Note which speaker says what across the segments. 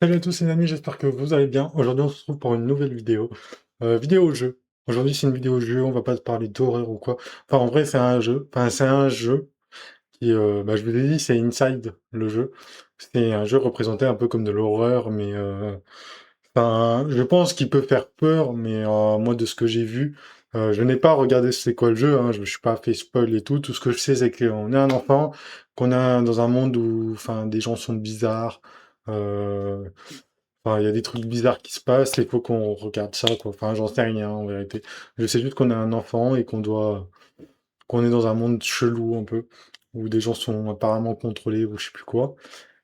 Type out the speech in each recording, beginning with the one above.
Speaker 1: Salut à tous les amis, j'espère que vous allez bien. Aujourd'hui on se retrouve pour une nouvelle vidéo. Vidéo jeu. Aujourd'hui c'est une vidéo jeu, on va pas parler d'horreur ou quoi. Enfin en vrai c'est un jeu. Enfin c'est un jeu qui, je vous ai dit, c'est Inside le jeu. C'est un jeu représenté un peu comme de l'horreur, mais enfin, je pense qu'il peut faire peur, mais moi de ce que j'ai vu, je n'ai pas regardé c'est quoi le jeu, hein, je me suis pas fait spoil et tout. Tout ce que je sais c'est qu'on est un enfant, qu'on est dans un monde où enfin des gens sont bizarres. euh, Enfin, il y a des trucs bizarres qui se passent, il faut qu'on regarde ça, quoi. Enfin, j'en sais rien, en vérité. Je sais juste qu'on est un enfant et qu'on est dans un monde chelou, un peu, où des gens sont apparemment contrôlés, ou je sais plus quoi.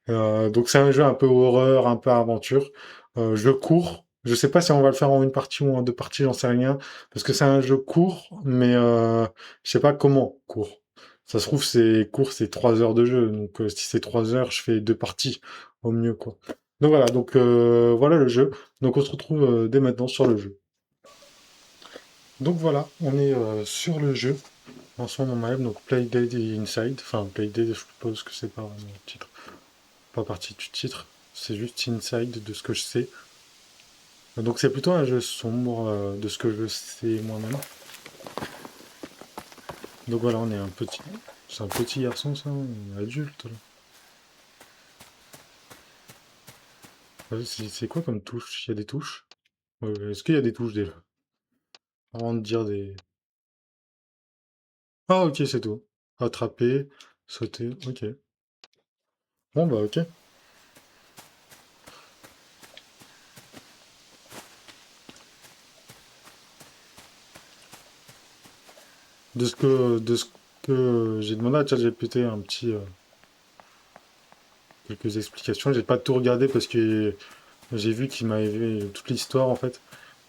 Speaker 1: Donc c'est un jeu un peu horreur, un peu aventure. Je cours. Je sais pas si on va le faire en une partie ou en deux parties, j'en sais rien. Parce que c'est un jeu court, mais je sais pas comment court. Ça se trouve, c'est court, c'est 3 heures de jeu. Donc si c'est 3 heures, je fais deux parties au mieux, quoi. Donc voilà, donc voilà le jeu. Donc on se retrouve dès maintenant sur le jeu. Donc voilà, on est sur le jeu en ce moment même. Donc Playdate et Inside. Enfin, Playdate, je suppose que c'est pas le titre, pas partie du titre. C'est juste Inside de ce que je sais. Donc c'est plutôt un jeu sombre de ce que je sais moi-même. Donc voilà, on est un petit. C'est un petit garçon, ça, un adulte, là. C'est quoi comme touche? Il y a des touches? Est-ce qu'il y a des touches déjà? Avant de dire des. Ah, ok, c'est tout. Attraper, sauter, ok. Bon, bah, ok. De ce que j'ai demandé à ChatGPT quelques explications. J'ai pas tout regardé parce que j'ai vu qu'il m'avait toute l'histoire en fait.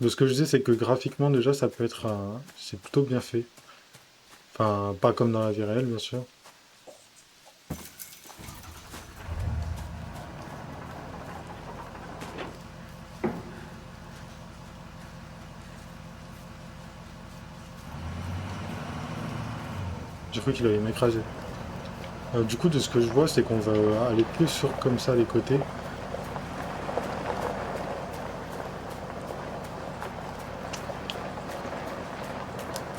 Speaker 1: De ce que je sais, c'est que graphiquement déjà ça peut être c'est plutôt bien fait. Enfin, pas comme dans la vie réelle, bien sûr. J'ai cru qu'il allait m'écraser. Du coup, de ce que je vois, c'est qu'on va aller plus sur comme ça les côtés.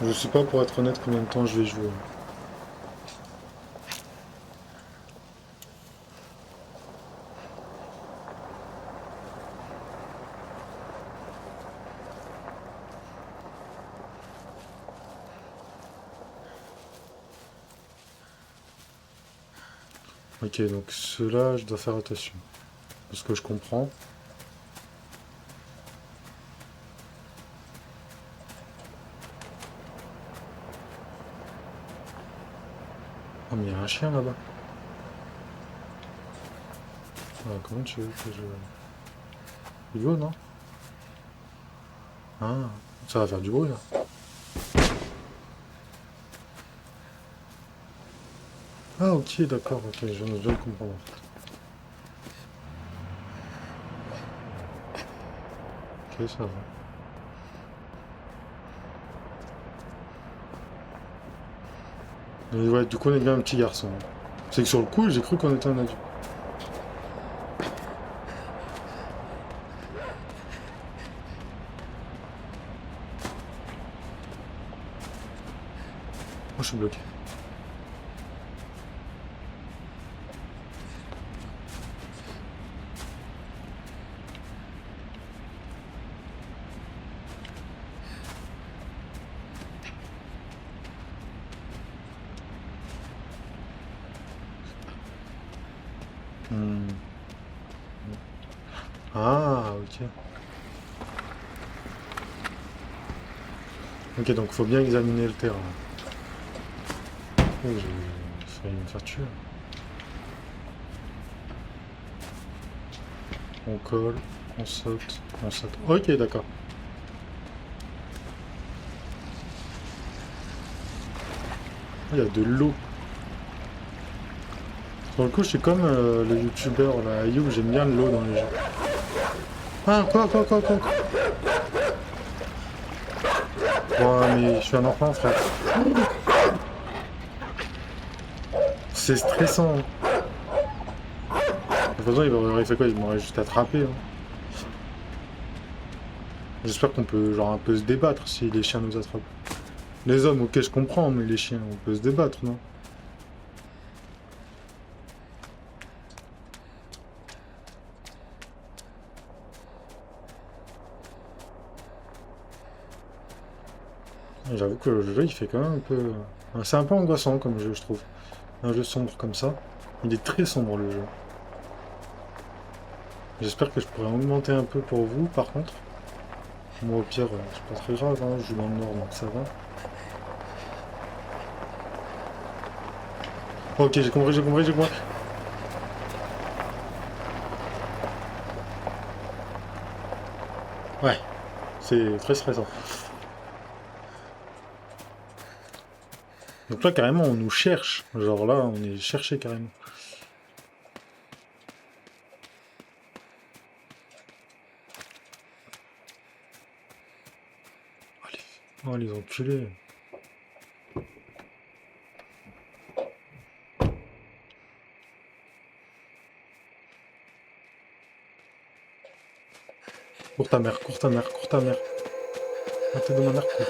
Speaker 1: Je sais pas pour être honnête combien de temps je vais jouer. Ok, donc ceux-là, je dois faire attention. Parce que je comprends. Oh, mais il y a un chien là-bas. Ah, comment tu veux que je... Du coup, non? Ah, ça va faire du bruit là. Ah, ok, d'accord, ok, je viens de comprendre. Ok, ça va. Mais ouais, du coup, on est bien un petit garçon. C'est que sur le coup, j'ai cru qu'on était un adulte. Moi, je suis bloqué. Hmm. Ah, ok. Ok, donc faut bien examiner le terrain. Oh, j'ai failli me faire tuer. On colle, on saute, on saute. Ok, d'accord. Il y a de l'eau. Sur le coup, je suis comme le youtubeur là, Ayoub, j'aime bien l'eau dans les jeux. Ah, quoi. Ouais, mais je suis un enfant, frère. C'est stressant. toute façon, il aurait fait quoi? Il m'aurait juste attrapé. Hein. J'espère qu'on peut, genre, un peu se débattre si les chiens nous attrapent. Les hommes, ok, je comprends, mais les chiens, on peut se débattre, non? J'avoue que le jeu, il fait quand même un peu... C'est un peu angoissant comme jeu, je trouve. Un jeu sombre comme ça. Il est très sombre, le jeu. J'espère que je pourrai augmenter un peu pour vous, par contre. Moi, au pire, c'est pas très grave, hein, je joue dans le nord, donc ça va. Ok, j'ai compris, j'ai compris, j'ai compris. Ouais, c'est très stressant. Donc là, carrément, on nous cherche. Genre là, on est cherché carrément. Oh, les enculés. Cours ta mère, cours ta mère, cours ta mère. La tête de ma mère, cours.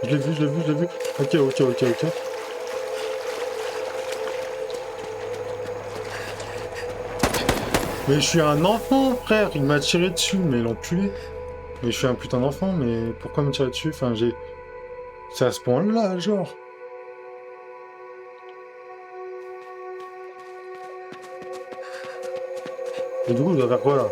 Speaker 1: Je l'ai vu, je l'ai vu, je l'ai vu. Ok, ok, ok, ok. Mais je suis un enfant, frère. Il m'a tiré dessus, mais l'enculé. Mais je suis un putain d'enfant, mais pourquoi me tirer dessus? Enfin, j'ai... C'est à ce point-là, genre. Et du coup, je dois faire quoi, là?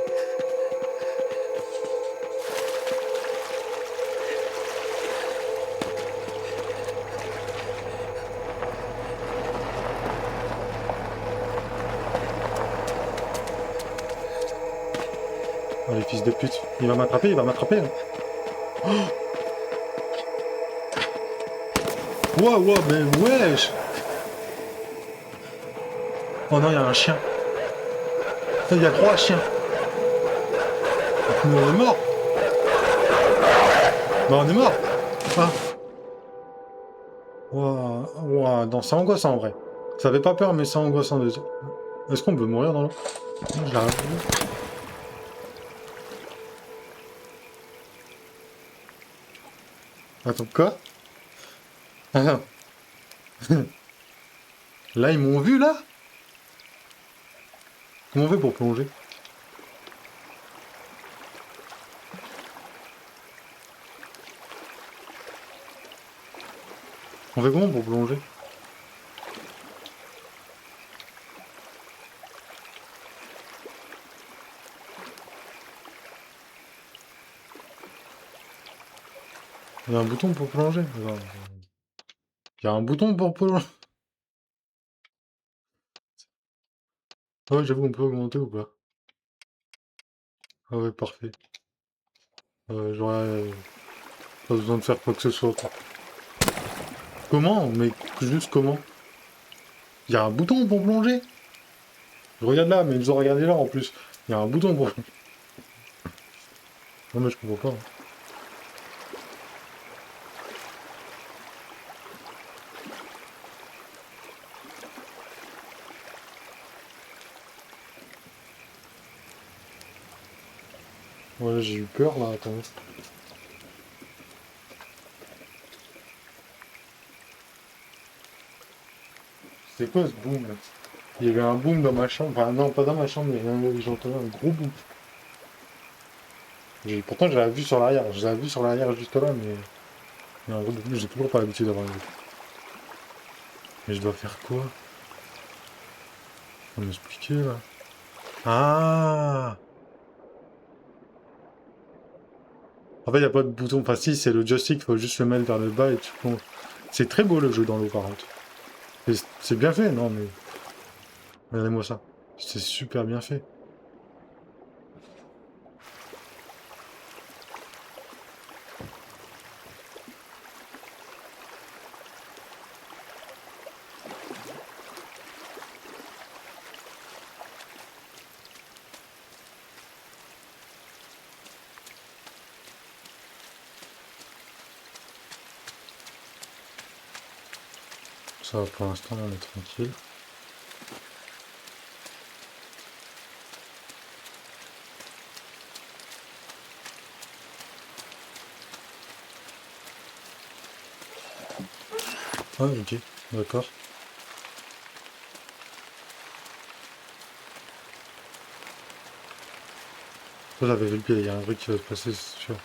Speaker 1: Oh, les fils de pute. Il va m'attraper, il va m'attraper. Hein. Wow, wow, mais wesh! Oh non, il y a un chien. Il y a 3 chiens. Mais on est mort. Bah, on est mort. Ah. Wow, wow, non, c'est angoissant en vrai. Ça fait pas peur, mais c'est angoissant. Est-ce qu'on peut mourir dans l'eau? Non, je l'arrête. Attends, quoi? Ah, là, ils m'ont vu, là? Comment on fait pour plonger? On fait comment pour plonger? Il y a un bouton pour plonger? Genre, il y a un bouton pour plonger? Ah ouais, j'avoue, on peut augmenter ou pas? Ah ouais, parfait. J'aurais pas besoin de faire quoi que ce soit, quoi. Comment? Mais juste comment? Il y a un bouton pour plonger? Je regarde là, mais ils ont regardé là en plus. Il y a un bouton pour... Non mais je comprends pas. Hein. Ouais, j'ai eu peur là, attends. C'est quoi ce boom là? Il y avait un boom dans ma chambre. Enfin non, pas dans ma chambre, mais j'entendais un gros boom. Pourtant j'ai la vue sur l'arrière. J'ai la vue sur l'arrière juste là, mais... Il y a un gros boom. J'ai toujours pas l'habitude d'avoir une vue. Mais je dois faire quoi? Faut m'expliquer là. Ah! En fait, il n'y a pas de bouton. Enfin si, c'est le joystick, faut juste le mettre vers le bas et tu plonges. C'est très beau le jeu dans l'eau par contre. C'est bien fait, non mais... Regardez-moi ça. C'est super bien fait. Ça, pour l'instant, on est tranquille. Ah, ok, d'accord. Ça, j'avais vu qu'il y a un truc qui va se passer, c'est sûr.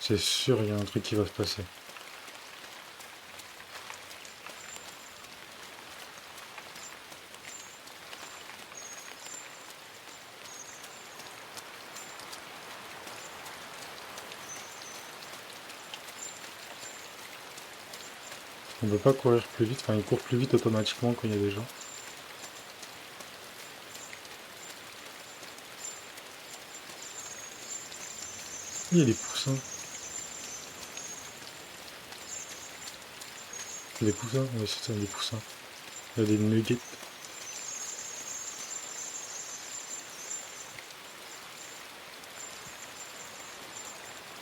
Speaker 1: C'est sûr, il y a un truc qui va se passer. On peut pas courir plus vite, enfin, il court plus vite automatiquement quand il y a des gens. Il y a des poussins. Des poussins? Oui, c'est ça, des poussins. Il y a des nuggets.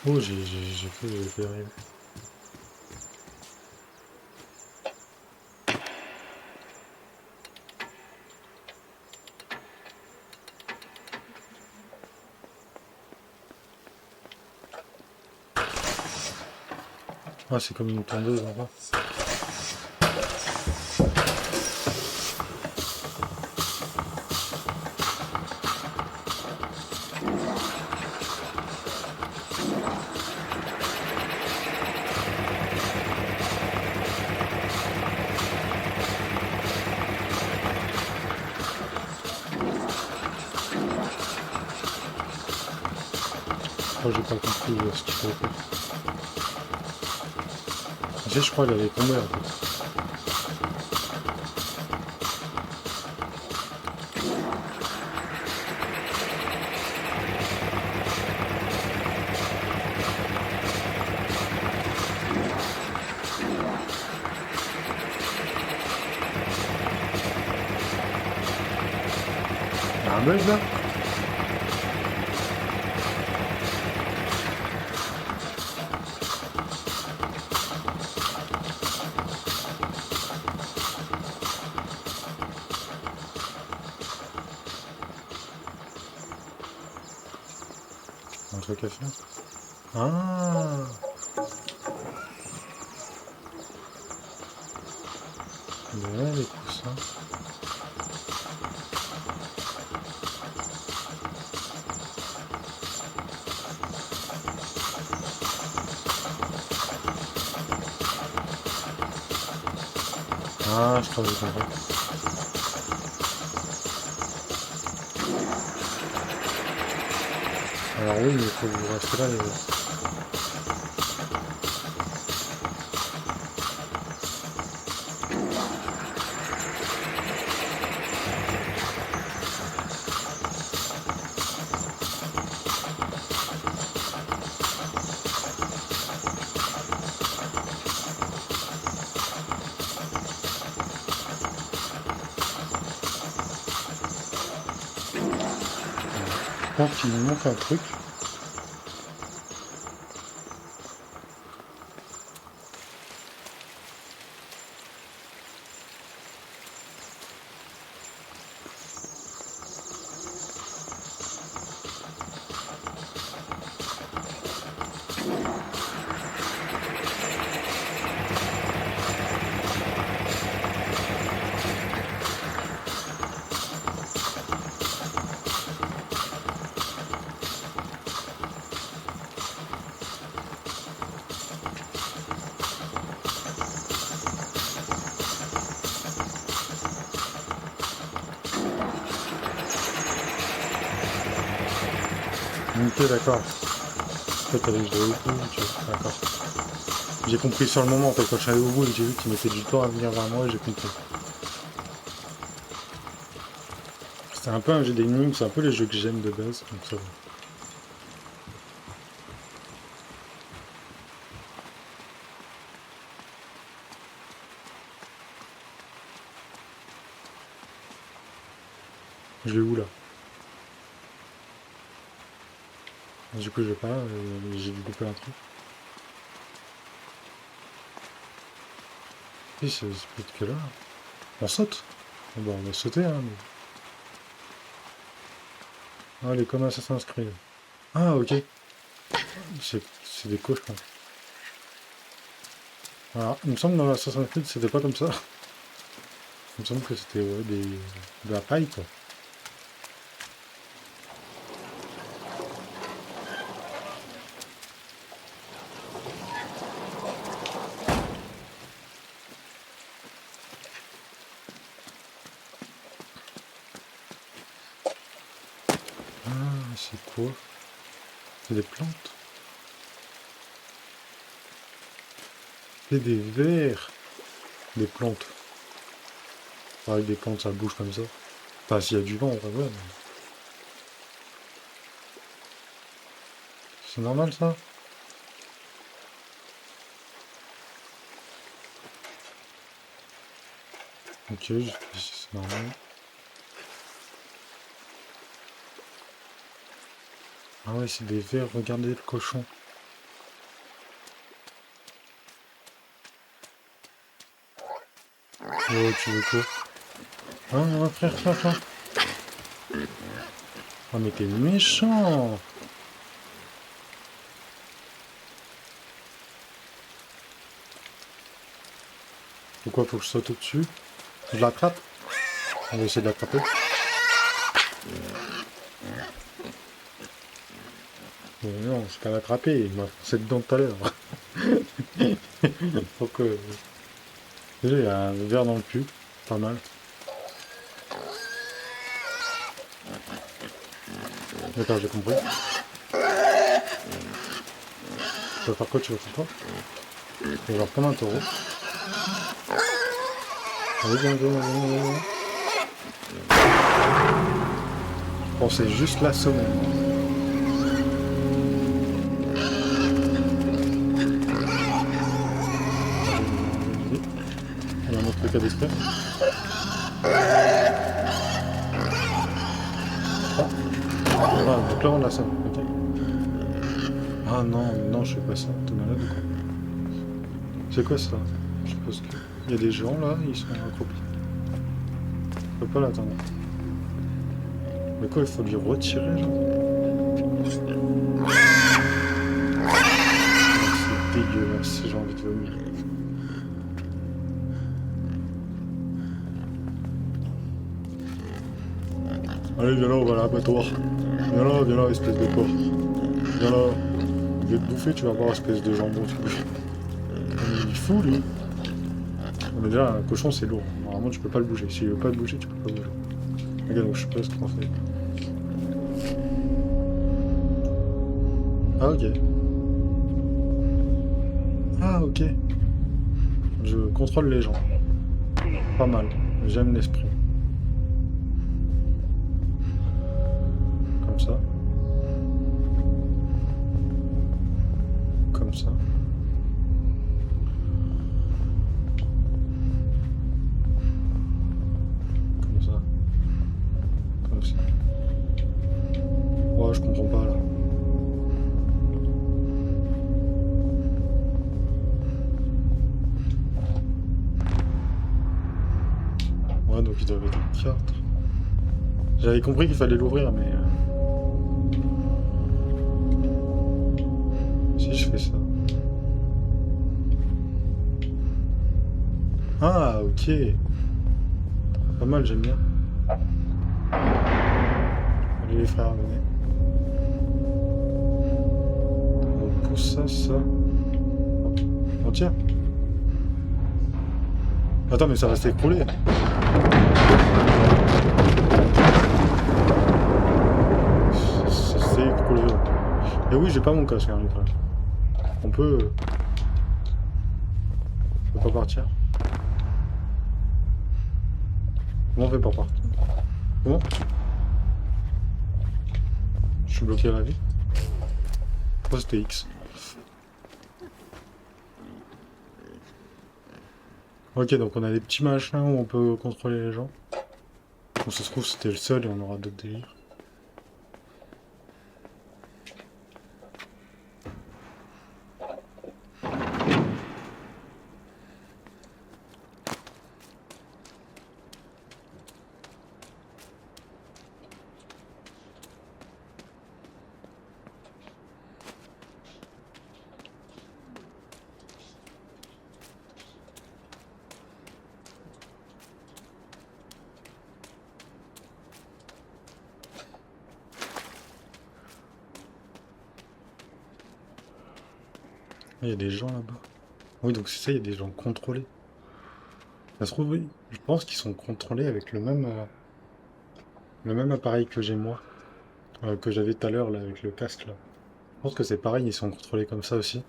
Speaker 1: Oh, j'ai fait, j'ai fait rêver. Ah, c'est comme une tondeuse en bas. Oh, j'ai pas compris ce qu'il faut faire. Je crois qu'elle avait tombé en fait. Il y a un bug là? Un truc à faire. Ah! Ben ouais, les poussins. Ah, je crois que j'ai compris. Alors oui, mais il faut que vous restez là les gars. Je pense qu'il me manque un truc. Ok, d'accord. En fait, allez, je dois au bout, ok, d'accord. J'ai compris sur le moment, en fait, quand je suis allé au bout et que j'ai vu qu'il mettait du temps à venir vers moi, j'ai compris. C'est un peu un jeu d'énigmes, c'est un peu les jeux que j'aime de base, donc ça va. Je vais où là? Du coup, je vais pas, j'ai dû couper un truc. Oui, c'est peut-être que là. On saute? Bon, bah, on va sauter, hein, mais... Ah, les communs Assassin's Creed. Ah, ok. C'est des cauchemars. Alors, il me semble que dans l'Assassin's Creed, c'était pas comme ça. Il me semble que c'était de la paille, quoi. Ah, c'est quoi? C'est des plantes? C'est des vers. Des plantes. Avec des plantes, ça bouge comme ça. Enfin, s'il y a du vent, on va voir. C'est normal, ça? Ok, je sais si c'est normal. Ah ouais, c'est des vers. Regardez le cochon. Oh, tu veux quoi? Ah, frère. Oh, mais t'es méchant! Pourquoi faut que je saute au-dessus? Je l'attrape? On va essayer de l'attraper. Non, je peux l'attraper, il m'a foncé dedans tout à l'heure. Donc, déjà, il y a un verre dans le cul, pas mal. D'accord, j'ai compris. Tu vas faire quoi? Tu vas faire quoi? Tu vas voir comme un taureau. Allez, viens. Je pensais juste l'assommer. Il y a un autre truc à détruire. Ah, donc là on l'assomme, ok. Ah non, je fais pas ça. T'es malade ou quoi? C'est quoi ça? Je suppose qu'il y a des gens là, ils sont accroupis. Je peux pas l'attendre. Mais quoi, il faut lui retirer, genre? C'est dégueulasse, j'ai envie de vomir. Allez, viens là, on va à l'abattoir. Viens là, espèce de porc. Viens là. Je vais te bouffer, tu vas voir, espèce de jambon, tu bouffes. Il est fou, lui. Mais déjà, un cochon, c'est lourd. Normalement, tu peux pas le bouger. S'il veut pas te bouger, tu peux pas bouger. Regarde, donc je sais pas ce qu'on fait. Ah, ok. Ah, ok. Je contrôle les gens. Pas mal. J'aime l'esprit. Comme ça. Comme ça. Comme ça. Comme ça. Oh, je comprends pas, là. Ouais, donc ils doivent être 4. J'avais compris qu'il fallait l'ouvrir, mais... Si je fais ça... Ah, ok. Pas mal, j'aime bien. Allez les frères, venez. On pousse ça. On tient. Attends, mais ça va s'écrouler. Ça s'est écroulé. Et oui, j'ai pas mon casque, hein, les frères. On peut... On peut pas partir. Comment on fait pour partir? Comment? Je suis bloqué à la vie. Oh, c'était X. Ok, donc on a des petits machins où on peut contrôler les gens. Bon, ça se trouve c'était le seul et on aura d'autres délires. Il y a des gens là-bas. Oui, donc c'est ça, il y a des gens contrôlés. Ça se trouve, oui. Je pense qu'ils sont contrôlés avec le même appareil que j'ai moi. Que j'avais tout à l'heure là avec le casque là. Je pense que c'est pareil, ils sont contrôlés comme ça aussi.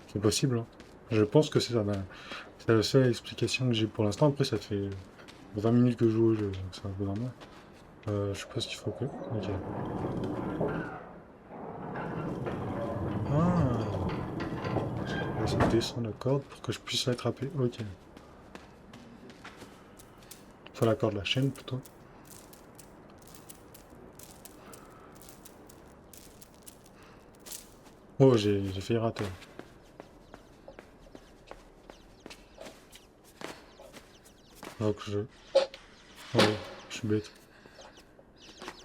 Speaker 1: C'est possible, hein. Je pense que c'est ça. Ben, c'est la seule explication que j'ai pour l'instant. Après, ça fait 20 minutes que je joue au jeu, donc c'est un peu normal. Je suppose qu'il faut que. Ok. Ah! On va essayer de descendre la corde pour que je puisse l'attraper. Ok. Enfin, la corde, la chaîne plutôt. Oh, j'ai failli rater. Donc je. Ouais, je suis bête.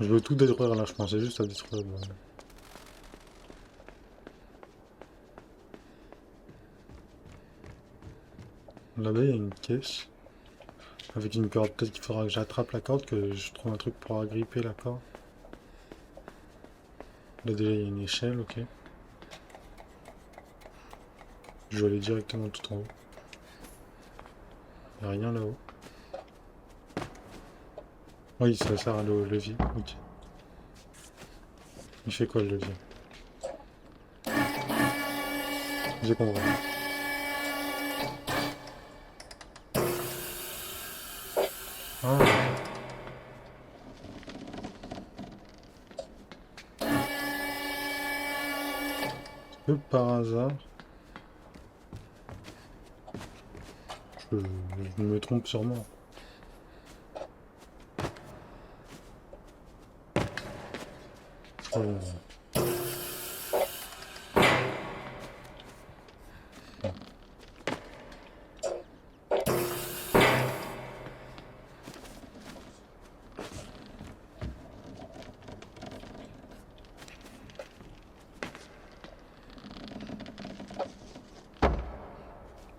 Speaker 1: Je veux tout détruire là, je pensais juste à détruire Là-bas, il y a une caisse. Avec une corde. Peut-être qu'il faudra que j'attrape la corde, que je trouve un truc pour agripper la corde. Là déjà, il y a une échelle, ok. Je vais aller directement tout en haut. Il n'y a rien là-haut. Oui, ça sert à le levier. Ok. Il fait quoi le levier? J'ai compris. Ah, que par hasard, je me trompe sûrement. Oh.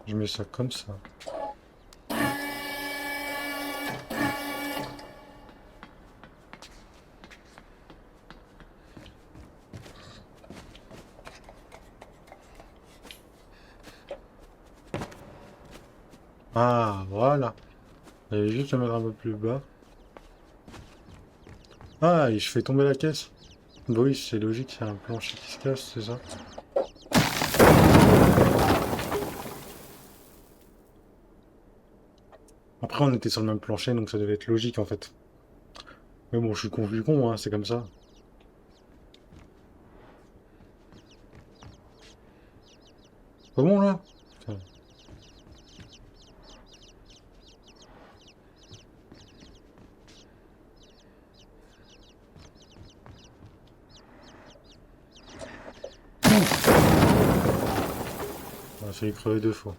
Speaker 1: Je mets ça comme ça. Ah, voilà. Il vais juste le mettre un peu plus bas. Ah, et je fais tomber la caisse. Bah oui, c'est logique, c'est un plancher qui se casse, c'est ça. Après, on était sur le même plancher, donc ça devait être logique en fait. Mais bon, je suis con, hein, c'est comme ça. Pas bon là? Putain. On a failli crever 2 fois.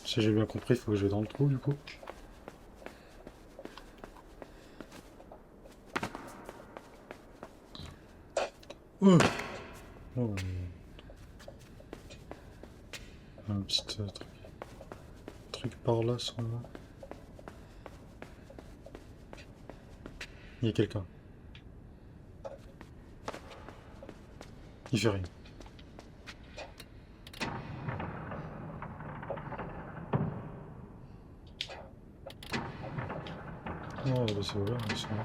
Speaker 1: Si j'ai bien compris, il faut que je vais dans le trou du coup. Oh, oh, un petit truc par là, sans là. Il y a quelqu'un. Il fait rien. Oh, bah c'est ouvert, ils sont là.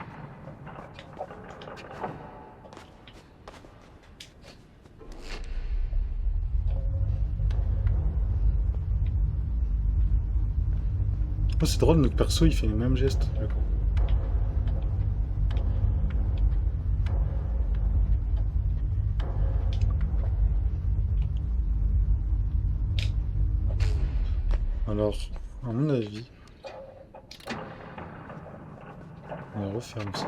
Speaker 1: Oh, c'est drôle, notre perso il fait les mêmes gestes. D'accord. Alors, à mon avis, on referme ça.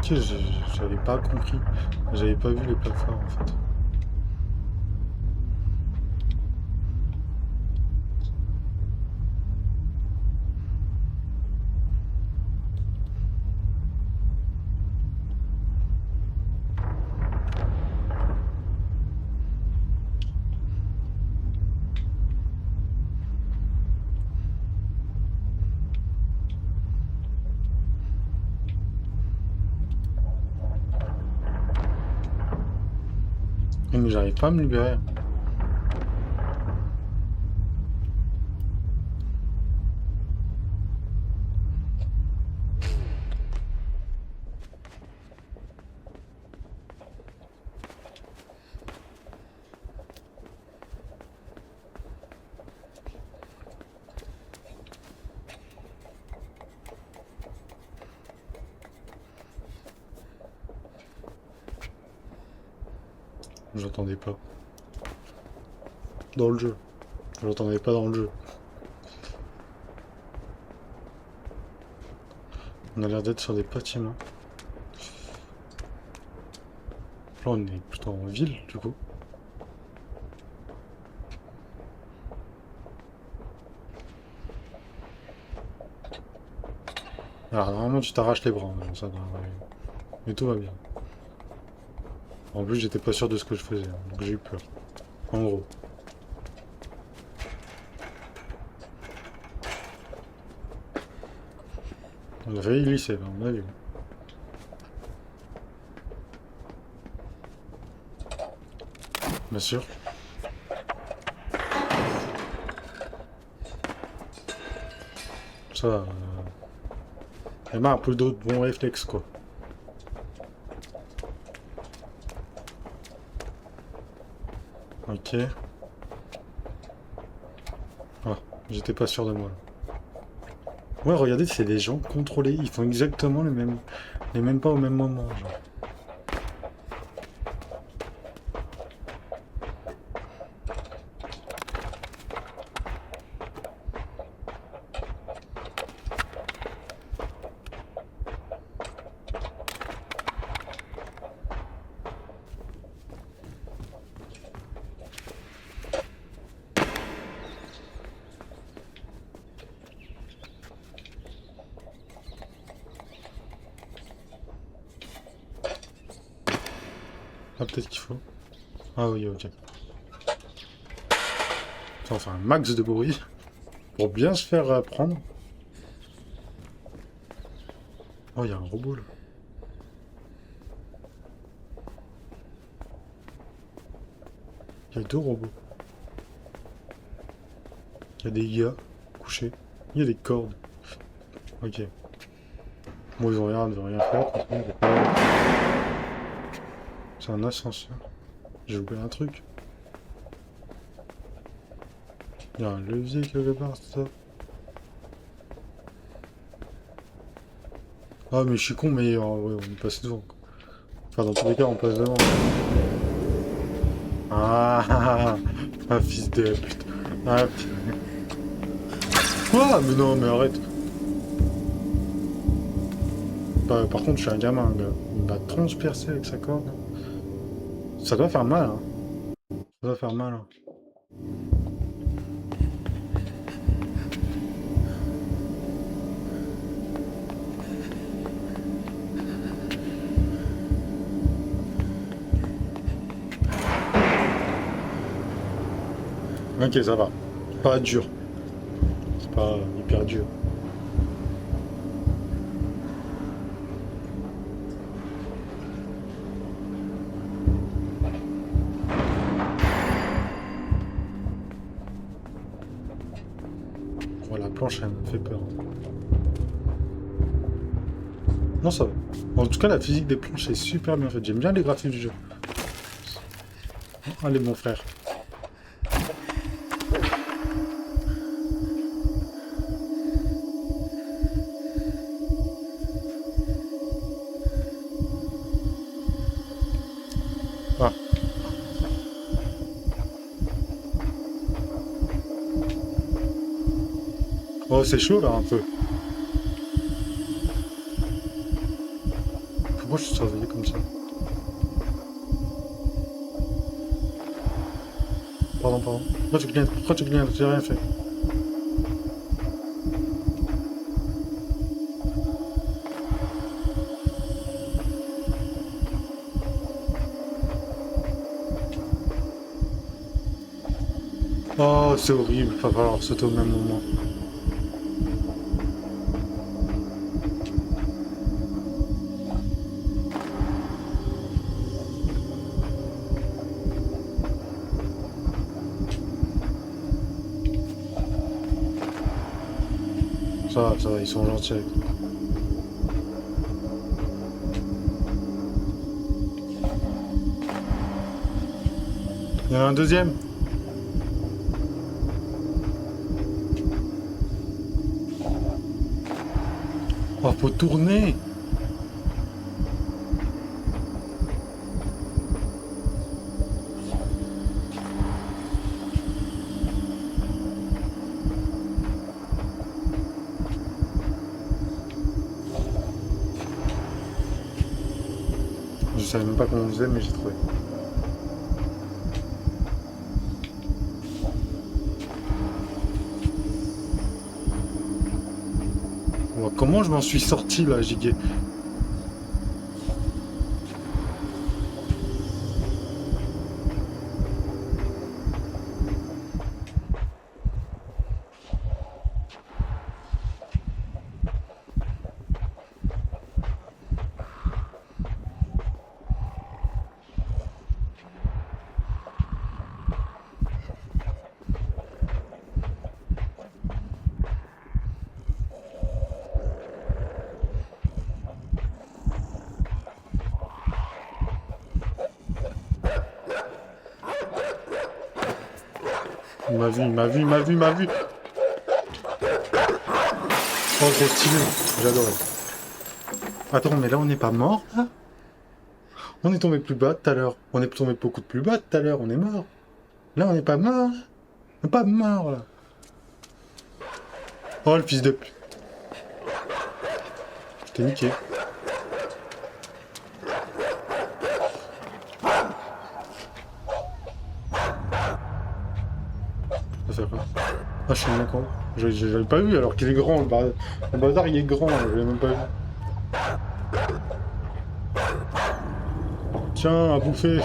Speaker 1: Ok, j'avais pas compris. J'avais pas vu les plateformes en fait. Oui, mais j'arrive pas à me libérer. J'entendais pas. Dans le jeu. J'entendais pas dans le jeu. On a l'air d'être sur des bâtiments. Là, on est plutôt en ville, du coup. Alors, normalement, tu t'arraches les bras, hein, ça doit arriver. Mais tout va bien. En plus, j'étais pas sûr de ce que je faisais, hein, donc j'ai eu peur. En gros. On a failli glisser, là, on a vu. Bien sûr. Ça, elle m'a un peu d'autres bons réflexes, quoi. Ok. Ah, j'étais pas sûr de moi. Ouais, regardez, c'est des gens contrôlés. Ils font exactement les mêmes pas au même moment, genre. Ah, peut-être qu'il faut. Ah oui, ok. Ça en fait un max de bruit pour bien se faire prendre. Oh, il y a un robot là. Il y a deux robots. Il y a des gars couchés. Il y a des cordes. Ok. Bon, ils ont rien de rien faire. C'est un ascenseur. J'ai oublié un truc. Il y a un levier quelque part, c'est ça. Ah, mais je suis con, mais ouais, on est passé devant, quoi. Enfin, dans tous les cas, on passe devant. Ah, ah, fils de pute. Ah, putain. Quoi? Mais non, mais arrête. Bah, par contre, je suis un gamin, gars. Il m'a transpercé avec sa corde. Ça doit faire mal, hein. Ça doit faire mal, hein. Ok, ça va. Pas dur. C'est pas hyper dur. Oh, la planche, elle me fait peur. Non, ça va. En tout cas, la physique des planches est super bien faite. J'aime bien les graphismes du jeu. Allez, mon frère. Ah. Oh, c'est chaud, là, un peu. Pourquoi je suis surveillé comme ça? Pardon, pardon. Pourquoi tu clignotes? Pourquoi tu clignotes? J'ai rien fait. Oh, c'est horrible, il va falloir sauter au même moment. Ça va, ils sont gentils avec nous. Il y en a un deuxième. Oh, faut tourner. Je savais même pas comment on faisait, mais j'ai trouvé. Oh, comment je m'en suis sorti là, Giguet? Il m'a vu, il m'a vu, il m'a vu, il m'a vu. Oh, c'est stylé. J'adore. Attends, mais là, on n'est pas mort, là? On est tombé plus bas tout à l'heure. On est tombé beaucoup plus bas tout à l'heure. On est mort. Là, on n'est pas mort. On n'est pas mort, là. Oh, le fils de pute. T'es niqué. Ça fait quoi? Ah, je suis bien con. J'avais pas vu alors qu'il est grand. Le bazar, il est grand. Je l'ai même pas vu. Tiens, à bouffer.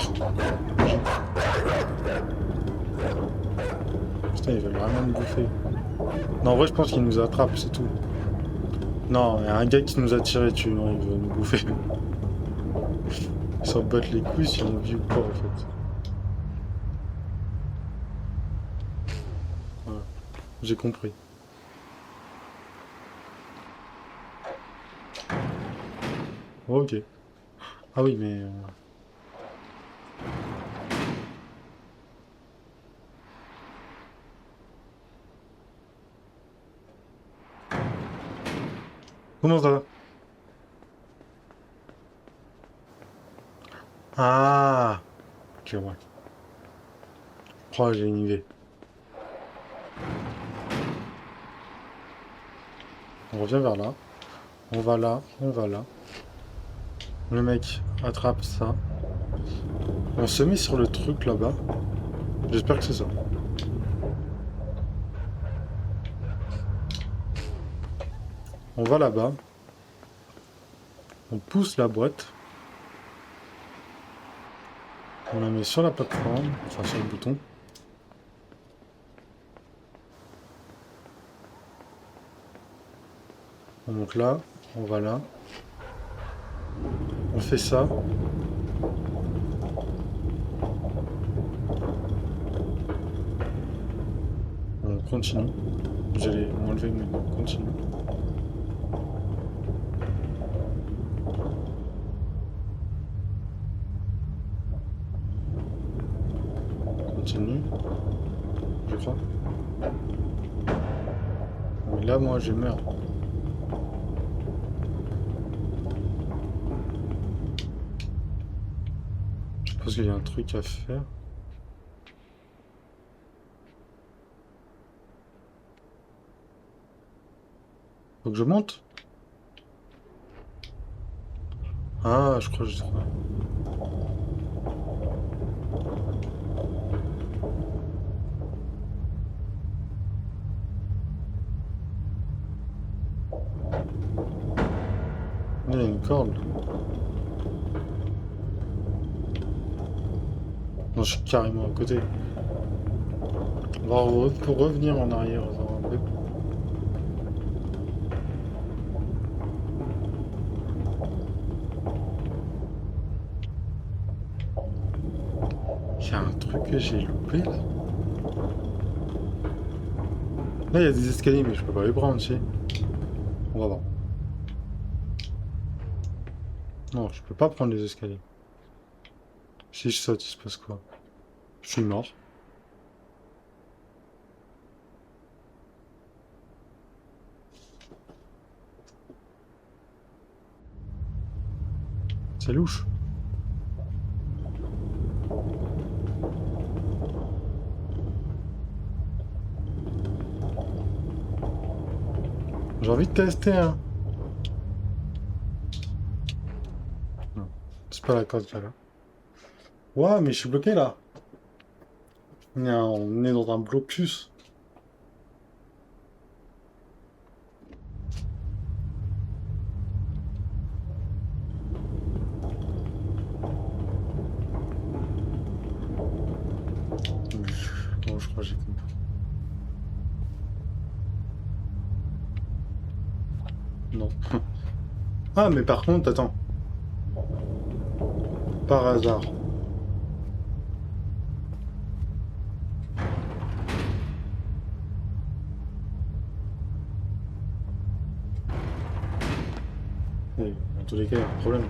Speaker 1: Putain, il veut vraiment me bouffer. Non, en vrai, je pense qu'il nous attrape, c'est tout. Non, il y a un gars qui nous a tiré dessus. Non, il veut nous bouffer. Ils s'en battent les couilles si on vit ou pas, en fait. Voilà. J'ai compris. Ok. Ah oui, mais... Comment ça va? Ah! Ok, ouais. Oh, j'ai une idée. On revient vers là. On va là, on va là. Le mec attrape ça. On se met sur le truc là-bas. J'espère que c'est ça. On va là-bas. On pousse la boîte. On la met sur la plateforme. Enfin, sur le bouton. On monte là. On va là. On fait ça. On continue. J'allais m'enlever, mais on continue. Continue. Je crois. Mais là, moi, je meurs. Je pense qu'il y a un truc à faire. Faut que je monte? Ah, je crois que j'ai trouvé. Il y a une corde. Non, je suis carrément à côté. On va pour revenir en arrière. Attends, un peu. Il y a un truc que j'ai loupé là. Là, il y a des escaliers, mais je peux pas les prendre, tu sais. On va voir. Non, je peux pas prendre les escaliers. Si je saute, il se passe quoi? Je suis mort. C'est louche. J'ai envie de tester, hein. Non, c'est pas la corde qu'il y a là. Ouais, mais je suis bloqué là. On est dans un blocus. Bon, je crois que j'ai compris. Non. Ah, mais par contre, attends. Par hasard. Et dans tous les cas, il y a un problème.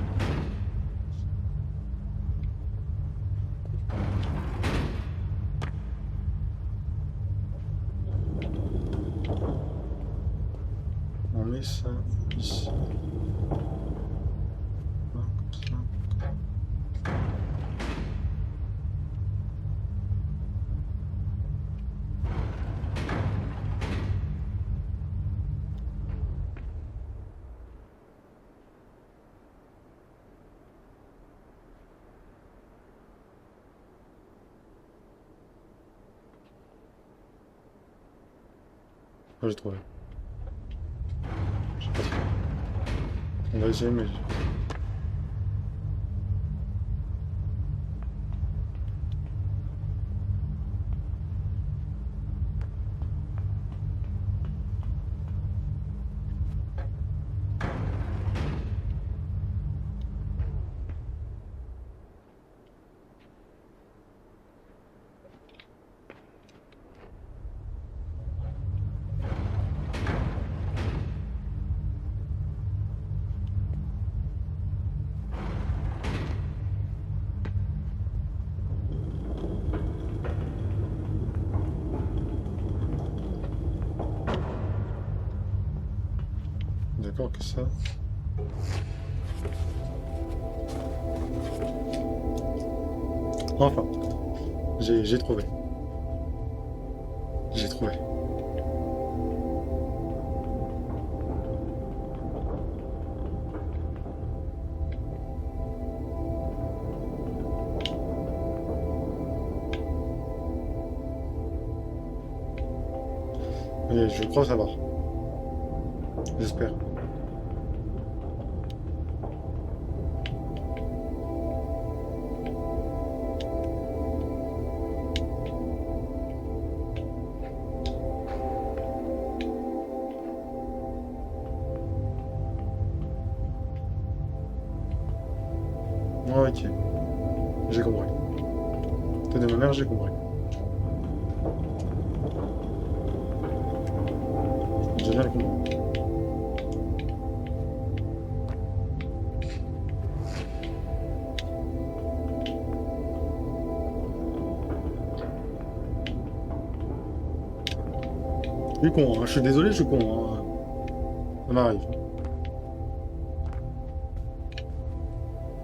Speaker 1: On met ça ici. Là, comme ça. Ah, j'ai trouvé. Je sais pas trop. On va essayer, mais... D'accord que ça... Enfin, j'ai trouvé. J'ai trouvé. Et je crois savoir. J'espère. Ah, ok. J'ai compris. T'es de ma mère, j'ai compris. J'ai bien compris. Je suis con, hein. Je suis désolé, je suis con, hein. Ça m'arrive.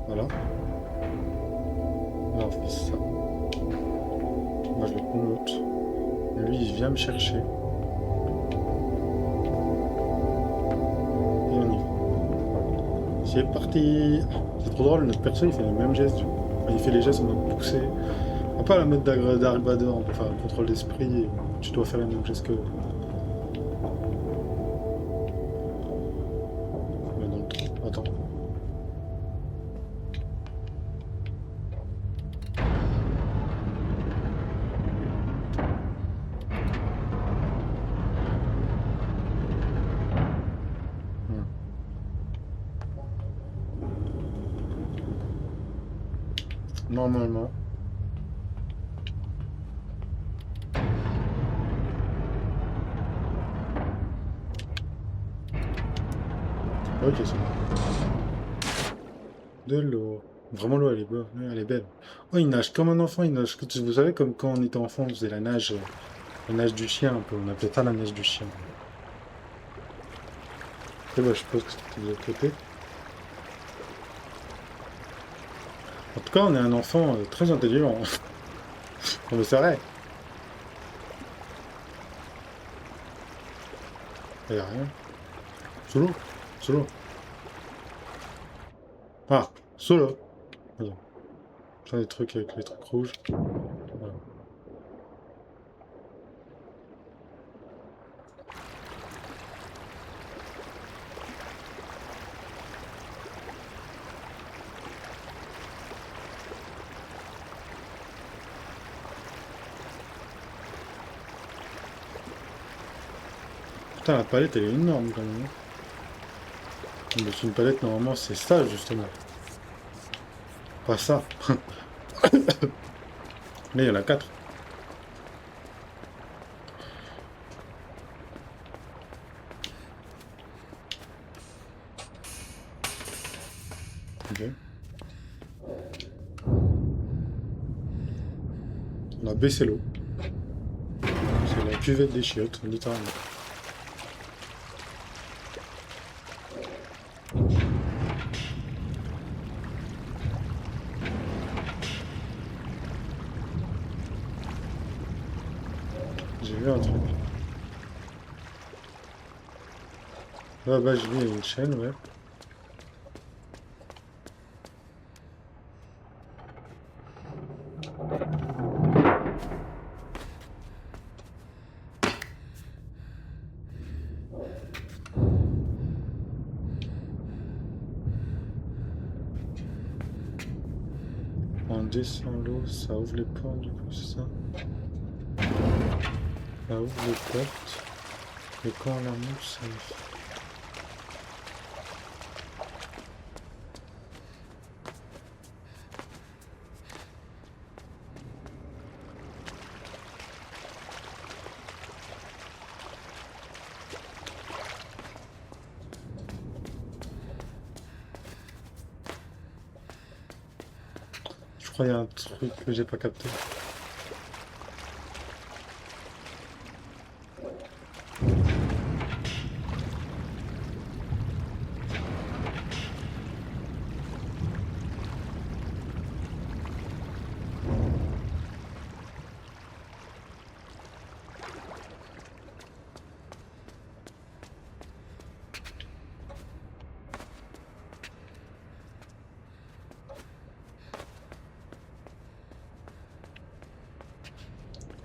Speaker 1: Voilà. Là, on fait ça. Moi, je le monte. Lui, il vient me chercher. Et on y va. C'est parti. C'est trop drôle, notre perso il fait les mêmes gestes. Enfin, il fait les gestes en mode poussé. On pas la mode Dark Vador, enfin contrôle d'esprit, tu dois faire les mêmes gestes que. Mais dans le trou. Attends. Hmm. Normalement. Ok, c'est bon. De l'eau. Vraiment l'eau elle est belle. Oh, il nage comme un enfant, il nage. Vous savez, comme quand on était enfant, on faisait la nage du chien un peu. On appelait ça la nage du chien. Et bah, je suppose que c'était de l'autre côté. En tout cas, on est un enfant très intelligent. On le saurait. Il n'y a rien. Solo. Solo. Ah, solo. Attends. Plein des trucs avec les trucs rouges. Voilà. Putain, la palette, elle est énorme quand même. Mais c'est une palette, normalement, c'est ça, justement. Pas ça. Là, il y en a 4. Ok. On a baissé l'eau. C'est la cuvette des chiottes, littéralement. J'ai vu un truc. Là-bas, j'ai vu une chaîne, ouais. On descend l'eau, ça ouvre les portes, du coup, c'est ça. Ça ouvre les portes. Et quand on la monte, ça... Je crois qu'il y a un truc que j'ai pas capté.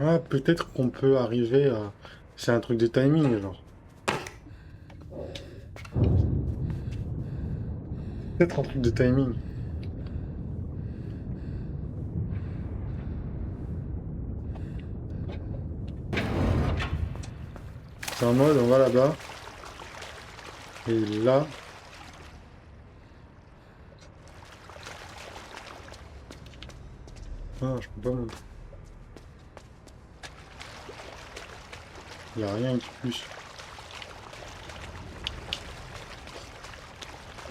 Speaker 1: Ah, peut-être qu'on peut arriver à... C'est un truc de timing, genre. Peut-être un truc de timing. C'est en mode, on va là-bas. Et là... Ah, je peux pas monter. Il n'y a rien qui plus.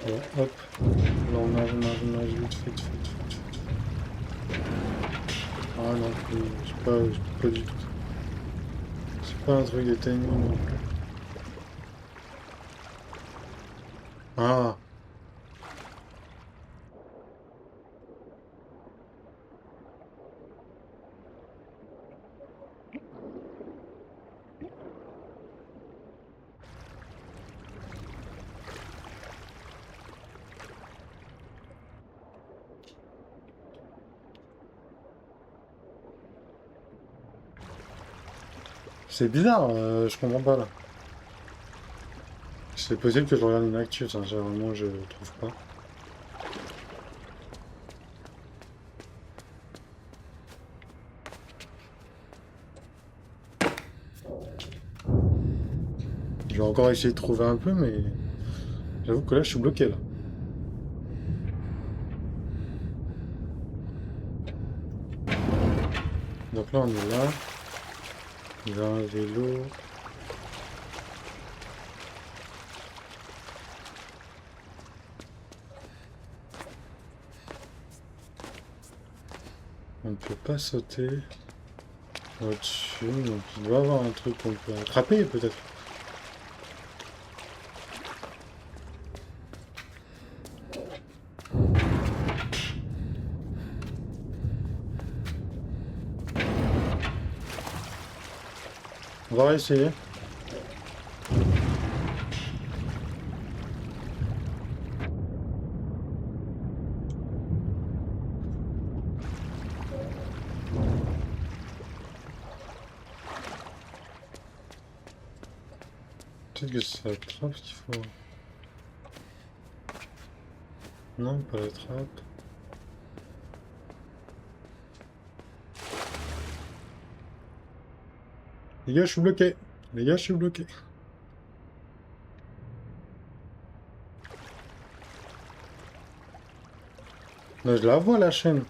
Speaker 1: Ouais, hop. Là, on nage, vite fait, vite fait, vite fait, vite fait. Ah non, je peux pas du tout. C'est pas un truc de timing non plus. Ah, C'est bizarre, je comprends pas là. C'est possible que je regarde une actu, sincèrement, je trouve pas. Je vais encore essayer de trouver un peu, mais j'avoue que là, je suis bloqué là. Donc là, on est là. Il y a un vélo. On ne peut pas sauter au-dessus, donc il doit y avoir un truc qu'on peut attraper peut-être. On va essayer. Peut-être que ça attrape qu'il faut. Non, pas la trappe. Les gars, je suis bloqué. Les gars, je suis bloqué. Là, je la vois la chaîne.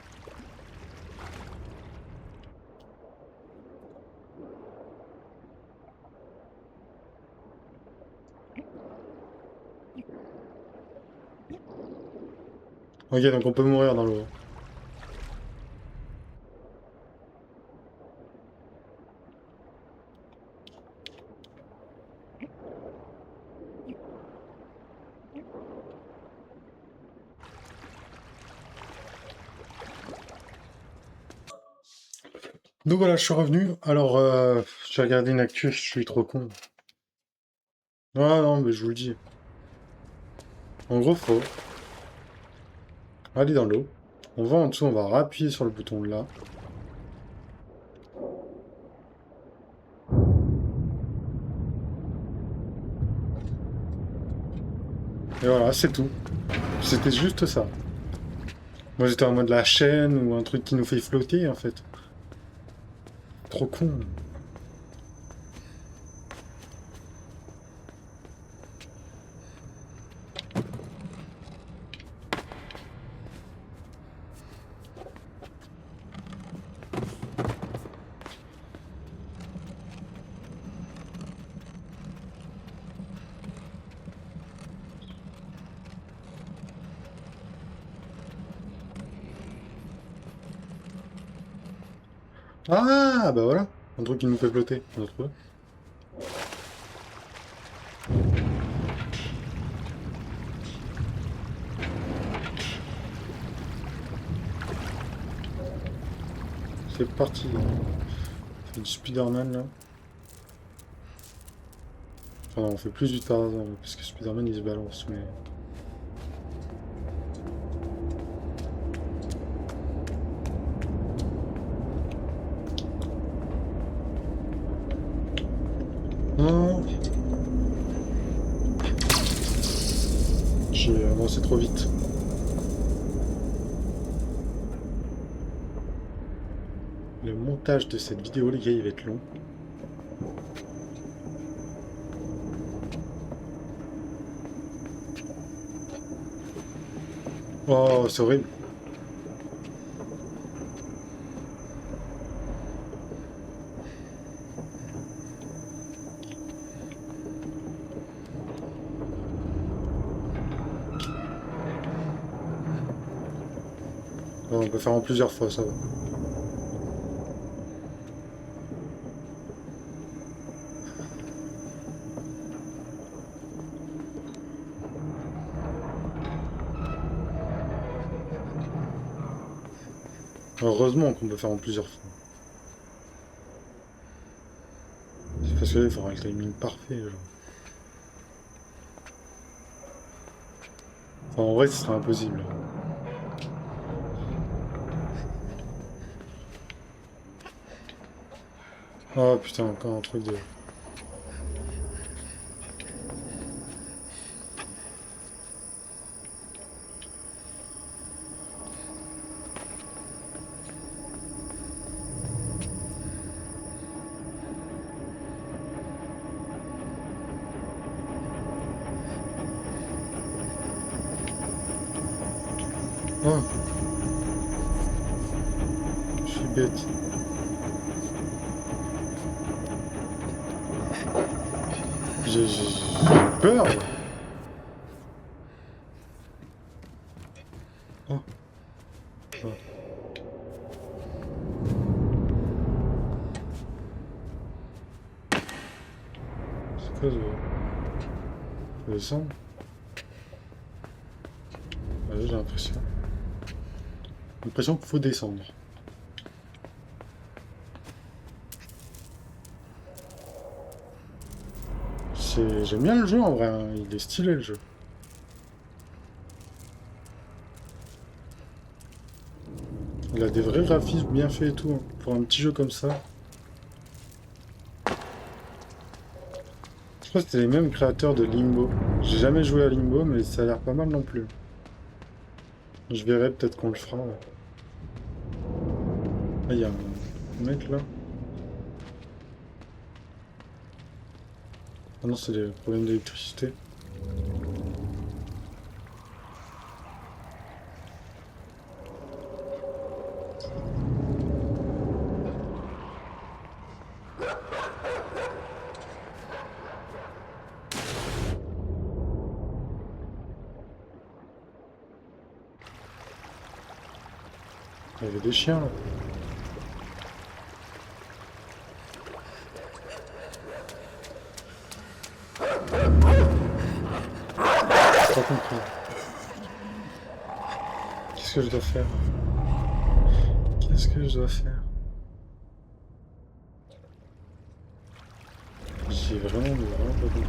Speaker 1: Ok, donc on peut mourir dans l'eau. Donc voilà, je suis revenu. Alors, j'ai regardé une actu, je suis trop con. Ah non, mais je vous le dis. En gros, faut aller dans l'eau. On va en dessous, on va appuyer sur le bouton là. Et voilà, c'est tout. C'était juste ça. Moi, j'étais en mode la chaîne ou un truc qui nous fait flotter, en fait. Trop con. Ah, bah voilà. Un truc qui nous fait flotter. On a trouvé. C'est parti. On fait du Spider-Man, là. Enfin, non, on fait plus du Tarzan, parce que Spider-Man, il se balance, mais... Non. J'ai avancé trop vite. Le montage de cette vidéo, les gars, il va être long. Oh, c'est horrible. Bon, on peut faire en plusieurs fois, ça va. Heureusement qu'on peut faire en plusieurs fois. C'est parce que là, il faudra le timing parfait, genre. Enfin, en vrai, ce serait impossible. Oh putain, encore un truc de... Oh, je suis bête. J'ai peur. Oh, oh. C'est quoi ce... Faut descendre? Ouais, j'ai l'impression. L'impression qu'il faut descendre. J'aime bien le jeu en vrai, hein. Il est stylé le jeu. Il a des vrais graphismes bien faits et tout, hein, pour un petit jeu comme ça. Je crois que c'était les mêmes créateurs de Limbo. J'ai jamais joué à Limbo, mais ça a l'air pas mal non plus. Je verrai, peut-être qu'on le fera. Ouais. Ah, il y a un mec là. Ah non, c'est des problèmes d'électricité. Il y avait des chiens là. J'ai pas compris. Qu'est-ce que je dois faire? Qu'est-ce que je dois faire? J'ai vraiment pas compris.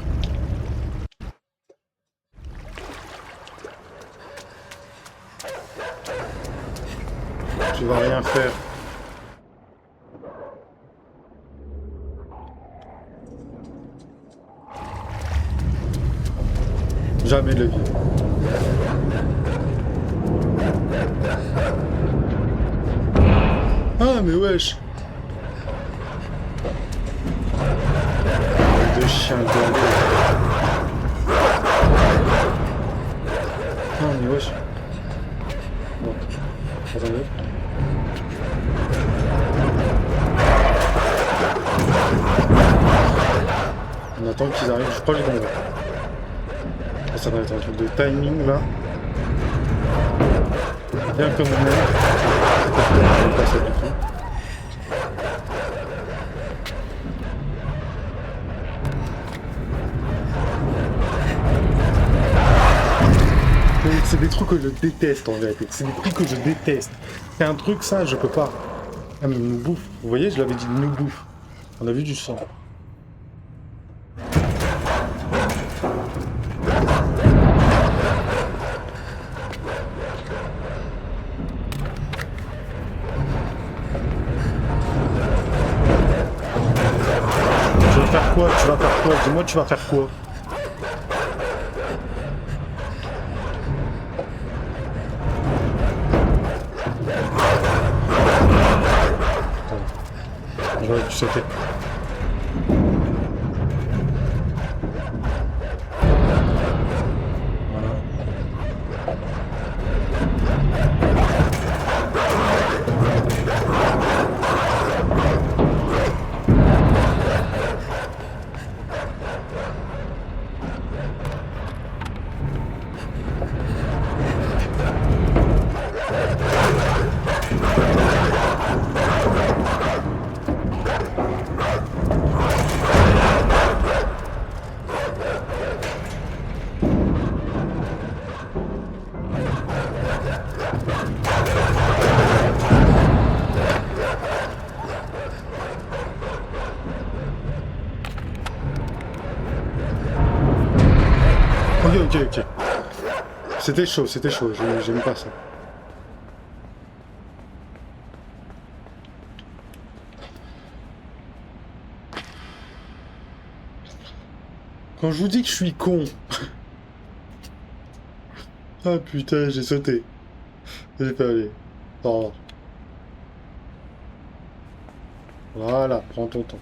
Speaker 1: Tu vas rien faire. Jamais de la vie. Ah mais wesh. De chien de... Ah mais wesh. Bon, attendez. On attend qu'ils arrivent, je crois que j'ai compris. Ça va être un truc de timing là. Bien comme on est. C'est pas ça du tout. C'est des trucs que je déteste en vérité. C'est des trucs que je déteste. C'est un truc ça, je peux pas. Ah mais il nous bouffe. Vous voyez, je l'avais dit, il nous bouffe. On a vu du sang. Tu vas faire quoi? Tu vas faire quoi? Dis-moi, tu vas faire quoi? J'aurais dû sauter. Voilà. Ok. C'était chaud, j'aime pas ça. Quand je vous dis que je suis con. Ah putain, j'ai sauté. J'ai pas allé. Au revoir. Voilà, prends ton temps.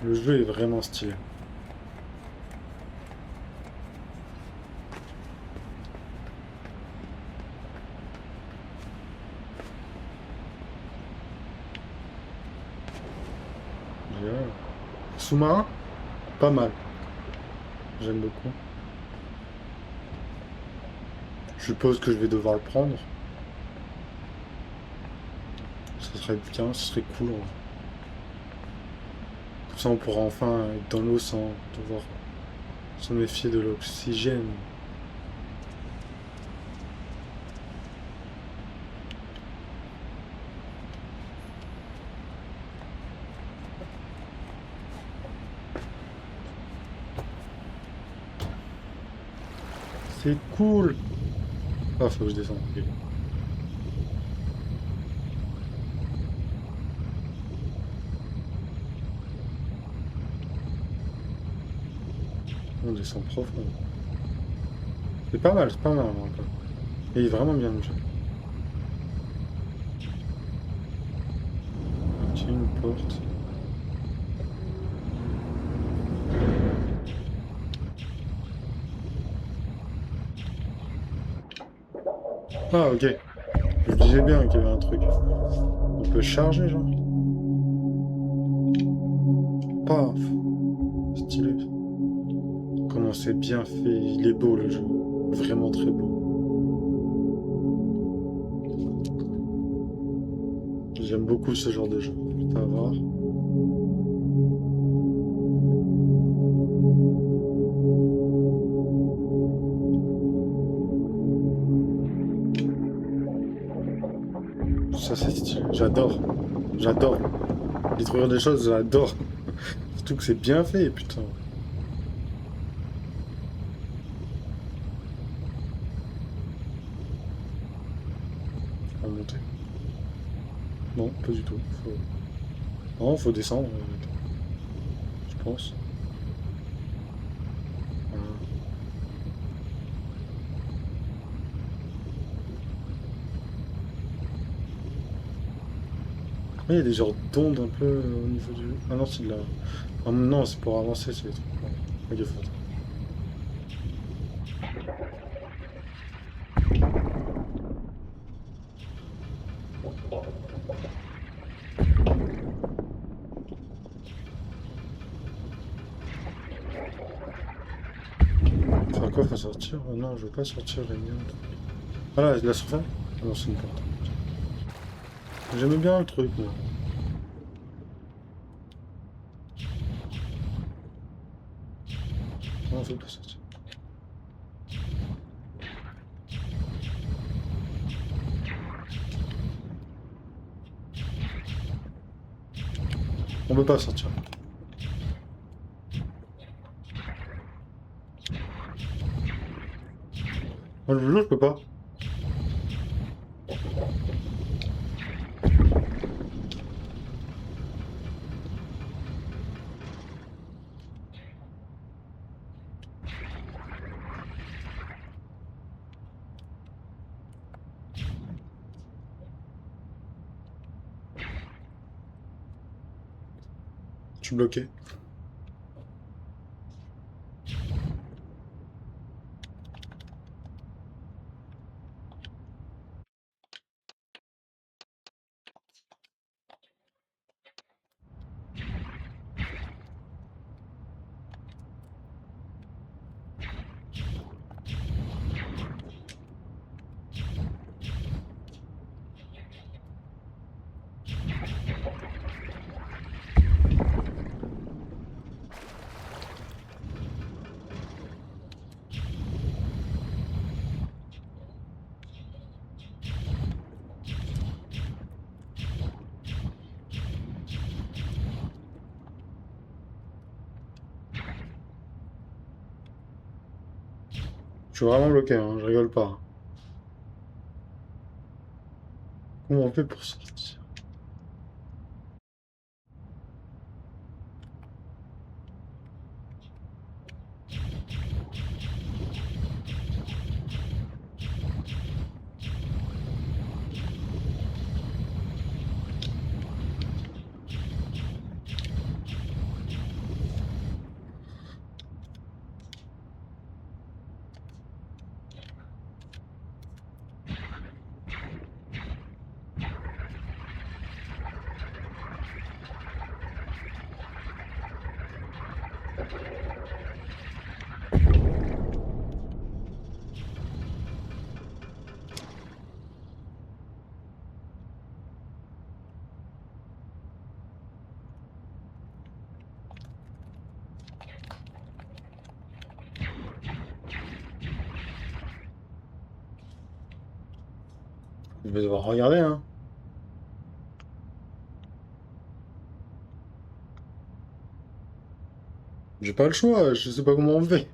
Speaker 1: Le jeu est vraiment stylé. Bien. Sous-marin, pas mal. J'aime beaucoup. Je suppose que je vais devoir le prendre. Ça serait bien, ce serait cool, ouais. Comme ça, on pourra enfin être dans l'eau sans devoir se méfier de l'oxygène. C'est cool. Ah, faut que je descende. Ok. On descend profond. C'est pas mal, encore. Et il est vraiment bien le jeu. Tiens, une porte. Ah, ok. Je disais bien qu'il y avait un truc. On peut charger, genre. Paf. Stylé. Comment c'est bien fait. Il est beau, le jeu. Vraiment très beau. J'aime beaucoup ce genre de jeu. Ça va voir. Ça, c'est stylé. J'adore. J'adore. Détruire des choses, j'adore. Surtout que c'est bien fait, putain. Faut remonter. Non, pas du tout. Non, faut descendre, je pense. Voilà. Oui, il y a des genres d'ondes un peu au niveau du... Ah non, c'est de la... Ah non, c'est pour avancer, c'est des trucs. Ouais. Ok, faut attendre. Faire quoi? Faut sortir? Ah non, je veux pas sortir, j'aime bien le truc. Voilà, la surface? Ah non, c'est une porte. J'aimais bien le truc, moi. Non, faut pas sortir. On peut pas sortir. Moi, le jeu, je peux pas. Je suis bloqué. Je suis vraiment bloqué, hein, je rigole pas. Comment on fait pour sortir? Je vais devoir regarder, hein. J'ai pas le choix, je sais pas comment on fait.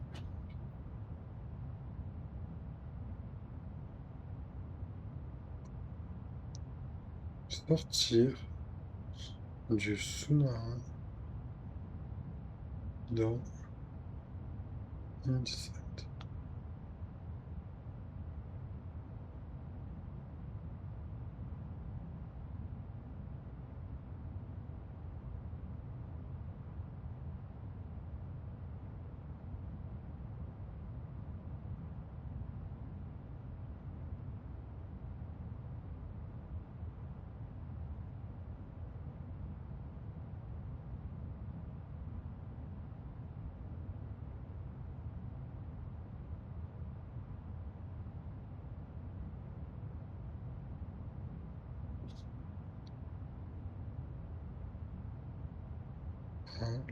Speaker 1: Sortir du sous-marin dans Inside.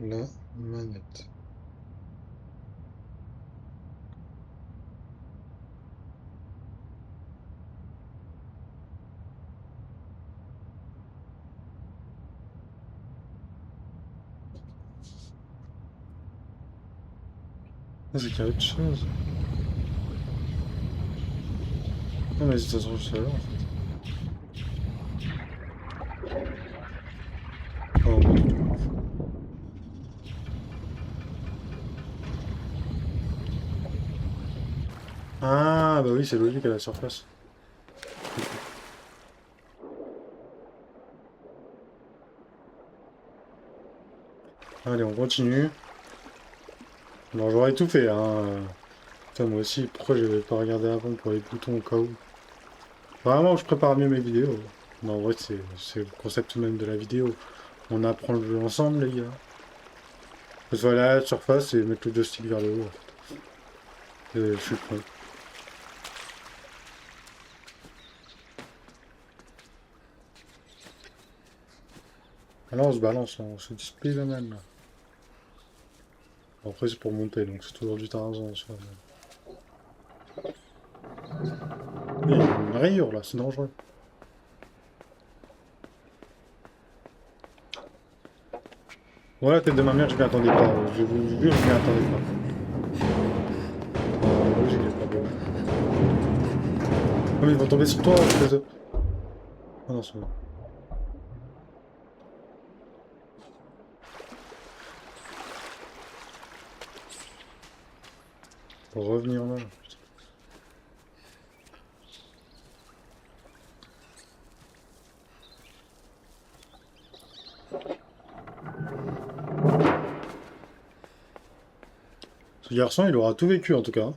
Speaker 1: La manette. Ah, c'est qu'il y a autre chose. Non, mais ça se trouve tout à l'heure, en fait. Oh, pas du tout. Ah, bah oui, c'est logique à la surface. Allez, on continue. Alors, j'aurais tout fait, hein. Putain, moi aussi, pourquoi j'avais pas regardé avant pour les boutons au cas où? Vraiment, je prépare mieux mes vidéos. Non, en vrai, c'est le concept même de la vidéo. On apprend le jeu ensemble, les gars. Que ce soit à la surface et mettre le joystick vers le haut, en fait. Je suis con. Alors, on se balance, on se display la man, là. Après, c'est pour monter, donc c'est toujours du Tarzan, ça. Il y a une rayure, là, c'est dangereux. Voilà, tête de ma mère, je m'y attendais pas. Je vous jure, je m'y attendais pas. Logique, j'ai pas beau. Ah, mais ils vont tomber sur toi, espèce de... Ah non, c'est bon. Pour revenir là. Putain. Ce garçon, il aura tout vécu, en tout cas.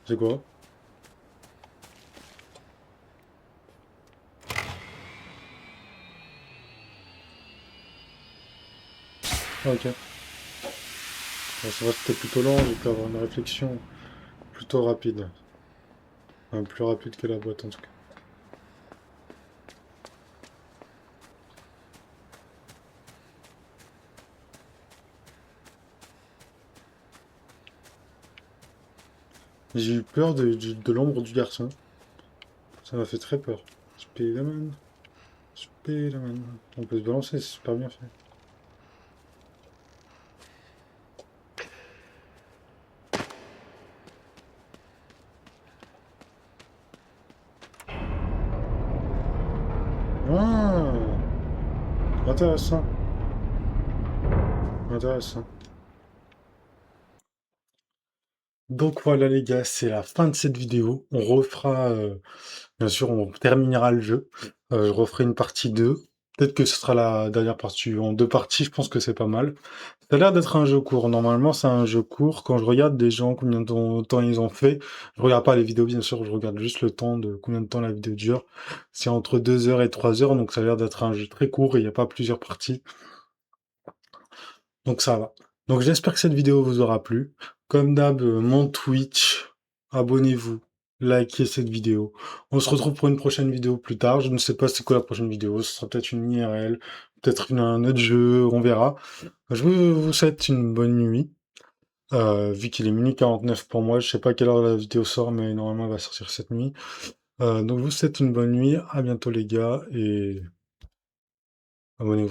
Speaker 1: C'est quoi? Ah, ok. Bon, ça va, c'était plutôt lent, j'ai pu avoir une réflexion plutôt rapide. Enfin, plus rapide que la boîte, en tout cas. J'ai eu peur de l'ombre du garçon. Ça m'a fait très peur. Spider-Man. Spider-Man. On peut se balancer, c'est super bien fait. Ah, intéressant. Intéressant. Donc voilà les gars, c'est la fin de cette vidéo. On refera, bien sûr, on terminera le jeu. Je referai une partie 2. Peut-être que ce sera la dernière partie. En 2 parties, je pense que c'est pas mal. Ça a l'air d'être un jeu court. Normalement, c'est un jeu court. Quand je regarde des gens, combien de temps ils ont fait, je regarde pas les vidéos, bien sûr, je regarde juste le temps de combien de temps la vidéo dure. C'est entre 2 heures et 3 heures, donc ça a l'air d'être un jeu très court et il n'y a pas plusieurs parties. Donc ça va. Donc j'espère que cette vidéo vous aura plu. Comme d'hab, mon Twitch, abonnez-vous, likez cette vidéo. On se retrouve pour une prochaine vidéo plus tard. Je ne sais pas c'est quoi la prochaine vidéo. Ce sera peut-être une IRL, peut-être un autre jeu, on verra. Je vous souhaite une bonne nuit. Vu qu'il est minuit 49 pour moi, je sais pas à quelle heure la vidéo sort, mais normalement elle va sortir cette nuit. Donc je vous souhaite une bonne nuit. À bientôt les gars et abonnez-vous.